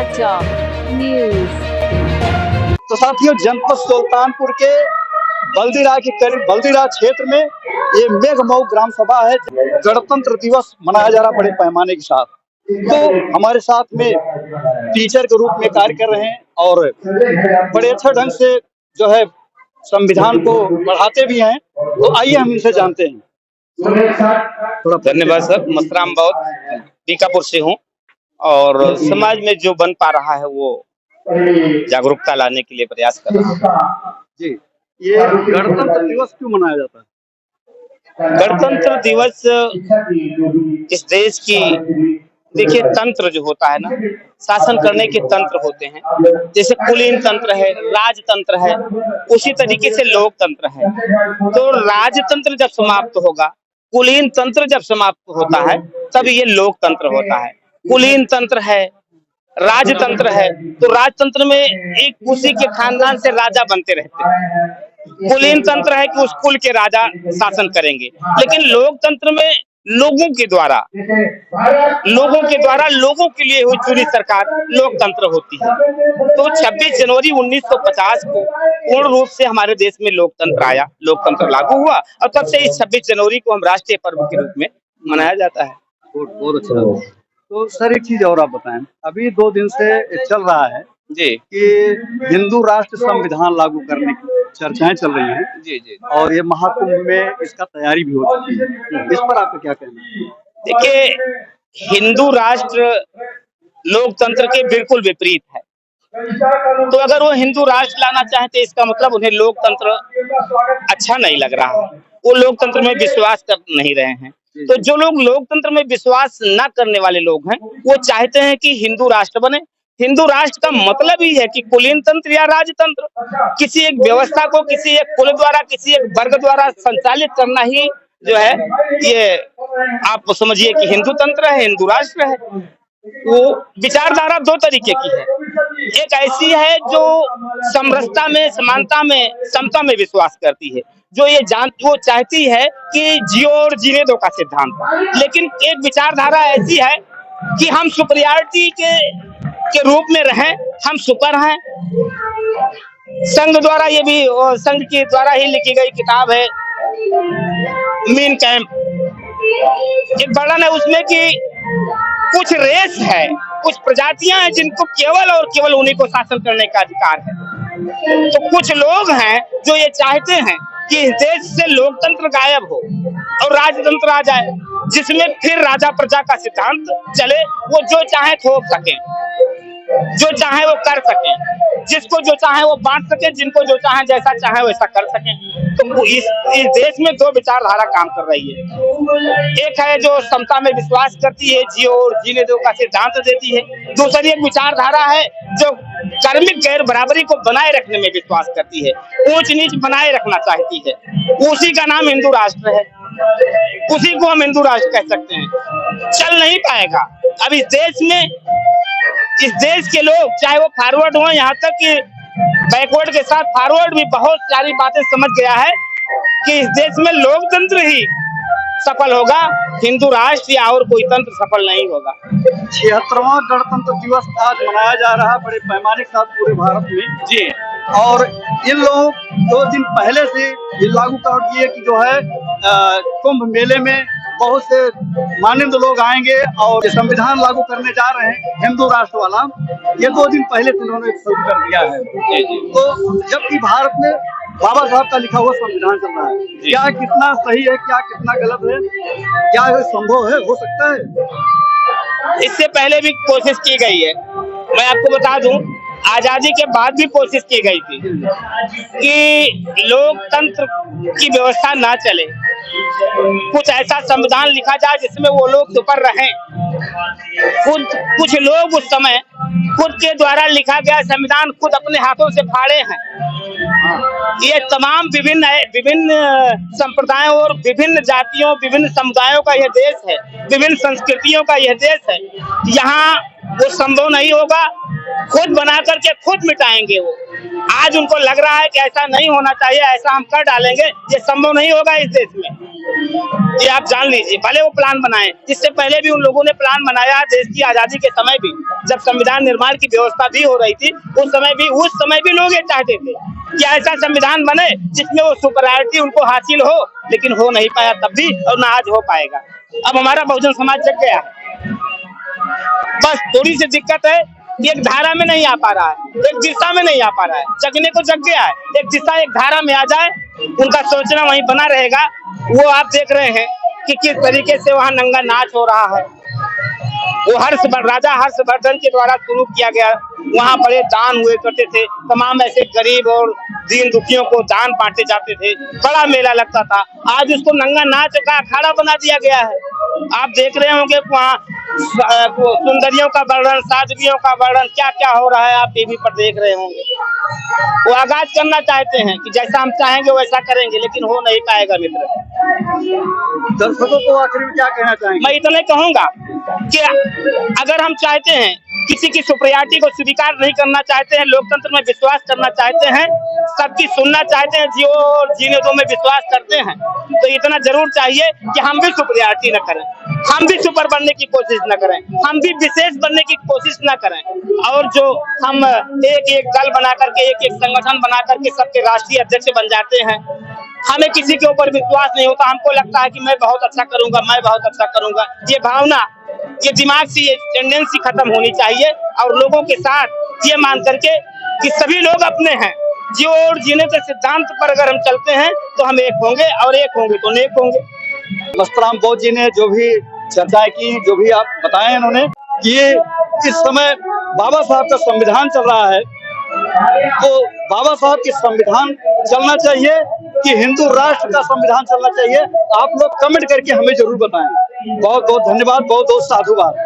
समाचार न्यूज। तो साथियों, जनपद सुल्तानपुर के बल्दीराय के करीब बल्दीराय क्षेत्र में ये मेघमऊ ग्राम सभा है। गणतंत्र दिवस मनाया जा रहा बड़े पैमाने के साथ। तो हमारे साथ में टीचर के रूप में कार्य कर रहे हैं और बड़े अच्छे ढंग से जो है संविधान को पढ़ाते भी हैं। तो आइए हम इनसे जानते हैं। धन्यवाद सर। मसराम बहुत टीकापुर से हूँ और समाज में जो बन पा रहा है वो जागरूकता लाने के लिए प्रयास कर रहा हूँ। जी, ये गणतंत्र दिवस क्यों मनाया जाता है? गणतंत्र दिवस इस देश की, देखिए, तंत्र जो होता है ना, शासन करने के तंत्र होते हैं। जैसे कुलीन तंत्र है, राजतंत्र है, उसी तरीके से लोकतंत्र है। तो राजतंत्र जब समाप्त होगा, कुलीन तंत्र जब समाप्त होता है, तब ये लोकतंत्र होता है। कुलीन तंत्र है, राजतंत्र है, तो राजतंत्र में एक उसी के खानदान से राजा बनते रहते हैं। कुलीन तंत्र है कि उस कुल के राजा शासन करेंगे, लेकिन लोकतंत्र में लोगों के द्वारा लोगों के लिए हुई चुनी सरकार लोकतंत्र होती है। तो 26 जनवरी 1950 को पूर्ण रूप से हमारे देश में लोकतंत्र आया, लोकतंत्र लागू हुआ और तब से इस 26 जनवरी को हम राष्ट्रीय पर्व के रूप में मनाया जाता है। बहुत अच्छा। तो सर, एक चीज और आप बताएं, अभी 2 दिन से चल रहा है जी कि हिंदू राष्ट्र संविधान लागू करने की चर्चाएं चल रही हैं। जी जी। और ये महाकुंभ में इसका तैयारी भी हो चुकी है। इस पर आपका क्या कहना है? देखिए, हिंदू राष्ट्र लोकतंत्र के बिल्कुल विपरीत है। तो अगर वो हिंदू राष्ट्र लाना चाहते, इसका मतलब उन्हें लोकतंत्र अच्छा नहीं लग रहा है, वो लोकतंत्र में विश्वास कर नहीं रहे हैं। तो जो लोग लोकतंत्र में विश्वास न करने वाले लोग हैं, वो चाहते हैं कि हिंदू राष्ट्र बने। हिंदू राष्ट्र का मतलब ही है कि कुलीन तंत्र या राजतंत्र, किसी एक व्यवस्था को किसी एक कुल द्वारा, किसी एक वर्ग द्वारा संचालित करना ही जो है, ये आप समझिए कि हिंदू तंत्र है, हिंदू राष्ट्र है। वो विचारधारा 2 तरीके की है। एक ऐसी है जो समरसता में, समानता में, समता में विश्वास करती है, जो वो चाहती है कि जियो और जीने दो का सिद्धांत। लेकिन एक विचारधारा ऐसी है कि हम सुपरियॉरिटी के रूप में रहें, हम सुपर हैं। संघ द्वारा, ये भी संघ के द्वारा ही लिखी गई किताब है मीन कैंप। एक वर्णन है उसमें कि कुछ रेस है, कुछ प्रजातियां हैं जिनको केवल और केवल उन्हीं को शासन करने का अधिकार है। तो कुछ लोग हैं जो ये चाहते हैं कि इस देश से लोकतंत्र गायब हो और राजतंत्र आ जाए, जिसमें फिर राजा प्रजा का सिद्धांत चले। वो जो चाहे थोप सके, जो चाहे वो कर सके, जिसको जो चाहे वो बांट सके, जिनको जो चाहे जैसा चाहे वैसा कर सके। तो इस देश में 2 विचारधारा काम कर रही है। एक है जो समता में विश्वास करती है, जियो और जीने दो का सिद्धांत देती है। दूसरी एक विचारधारा है जो कार्मिक गैर बराबरी को बनाए रखने में विश्वास करती है, ऊंच नीच बनाए रखना चाहती है। उसी का नाम हिंदू राष्ट्र है, उसी को हम हिंदू राष्ट्र कह सकते हैं। चल नहीं पाएगा। अब इस देश के लोग, चाहे वो फॉरवर्ड हो, यहाँ तक कि बैकवर्ड के साथ फॉरवर्ड भी बहुत सारी बातें समझ गया है कि इस देश में लोकतंत्र ही सफल होगा, हिंदू राष्ट्र या और कोई तंत्र सफल नहीं होगा। 76वां गणतंत्र दिवस आज मनाया जा रहा है बड़े पैमाने के साथ पूरे भारत में। जी। और इन लोग 2 दिन पहले से ये लागू कर दिए कि जो है कुंभ मेले में बहुत से माननीय लोग आएंगे और ये संविधान लागू करने जा रहे हैं हिंदू राष्ट्र वाला। ये 2 दिन पहले से उन्होंने शुरू कर दिया है। तो जबकि भारत में बाबा साहब का लिखा हुआ संविधान चल रहा है, क्या कितना सही है, क्या कितना गलत है, क्या संभव है, हो सकता है? इससे पहले भी कोशिश की गई है। मैं आपको बता दूं, आजादी के बाद भी कोशिश की गई थी कि लोकतंत्र की व्यवस्था ना चले, कुछ ऐसा संविधान लिखा जाए जिसमें वो लोग सुपर रहें। कुछ लोग उस समय खुद के द्वारा लिखा गया संविधान खुद अपने हाथों से फाड़े हैं। ये तमाम विभिन्न संप्रदायों और विभिन्न जातियों, विभिन्न समुदायों का यह देश है, विभिन्न संस्कृतियों का यह देश है। यहाँ वो संभव नहीं होगा, खुद बना करके खुद मिटाएंगे वो। आज उनको लग रहा है कि ऐसा नहीं होना चाहिए, ऐसा हम कर डालेंगे, ये संभव नहीं होगा इस देश में। ये आप जान लीजिए। भले वो प्लान बनाए, इससे पहले भी उन लोगों ने प्लान बनाया देश की आजादी के समय भी, जब संविधान निर्माण की व्यवस्था भी हो रही थी, उस समय भी लोग ये चाहते थे कि ऐसा संविधान बने जिसमें वो सुपरियॉरिटी उनको हासिल हो, लेकिन हो नहीं पाया तब भी, और ना आज हो पाएगा। अब हमारा बहुजन समाज जग गया है, बस थोड़ी सी दिक्कत है, एक धारा में नहीं आ पा रहा है, एक दिशा में नहीं आ पा रहा है। जगने को जग गया है, एक दिशा एक धारा में आ जाए, उनका सोचना वहीं बना रहेगा। वो आप देख रहे हैं कि किस तरीके से वहाँ नंगा नाच हो रहा है। वो राजा हर्षवर्धन के द्वारा शुरू किया गया, वहाँ बड़े दान हुए करते थे, तमाम ऐसे गरीब और दीन दुखियों को दान बांटे जाते थे, बड़ा मेला लगता था। आज उसको नंगा नाच का अखाड़ा बना दिया गया है। आप देख रहे होंगे वहाँ सुंदरियों का वर्णन, साध्वियों का वर्णन, क्या क्या हो रहा है, आप टीवी पर देख रहे होंगे। वो आगाज करना चाहते हैं कि जैसा हम चाहेंगे वैसा करेंगे, लेकिन हो नहीं पाएगा मित्र। दर्शकों को आखिर में क्या कहना चाहेंगे? मैं इतना कहूंगा कि अगर हम चाहते हैं, किसी की सुपरियॉरिटी को स्वीकार नहीं करना चाहते हैं, लोकतंत्र में विश्वास करना चाहते हैं, सबकी सुनना चाहते हैं, जियो और जीने दो में विश्वास करते हैं, तो इतना जरूर चाहिए कि हम भी सुपरियॉरिटी न करें, हम भी सुपर बनने की कोशिश न करें, हम भी विशेष बनने की कोशिश न करें। और जो हम एक एक दल बना करके, एक एक संगठन बना करके सबके राष्ट्रीय अध्यक्ष बन जाते हैं, हमें किसी के ऊपर विश्वास नहीं होता। हमको लगता है कि मैं बहुत अच्छा करूंगा, मैं बहुत अच्छा करूंगा। ये भावना, ये दिमाग से ये टेंडेंसी खत्म होनी चाहिए, और लोगों के साथ ये मान करके कि सभी लोग अपने हैं, जियो और जीने के सिद्धांत पर अगर हम चलते हैं तो हम एक होंगे, और एक होंगे तो नेक होंगे। मस्तराम बौद्ध जी ने जो भी चर्चाएं की, जो भी आप बताए इन्होंने, कि इस समय बाबा साहब का संविधान चल रहा है, तो बाबा साहब की संविधान चलना चाहिए कि हिंदू राष्ट्र का संविधान चलना चाहिए? आप लोग कमेंट करके हमें जरूर बताएं। बहुत बहुत धन्यवाद, बहुत बहुत साधुवाद।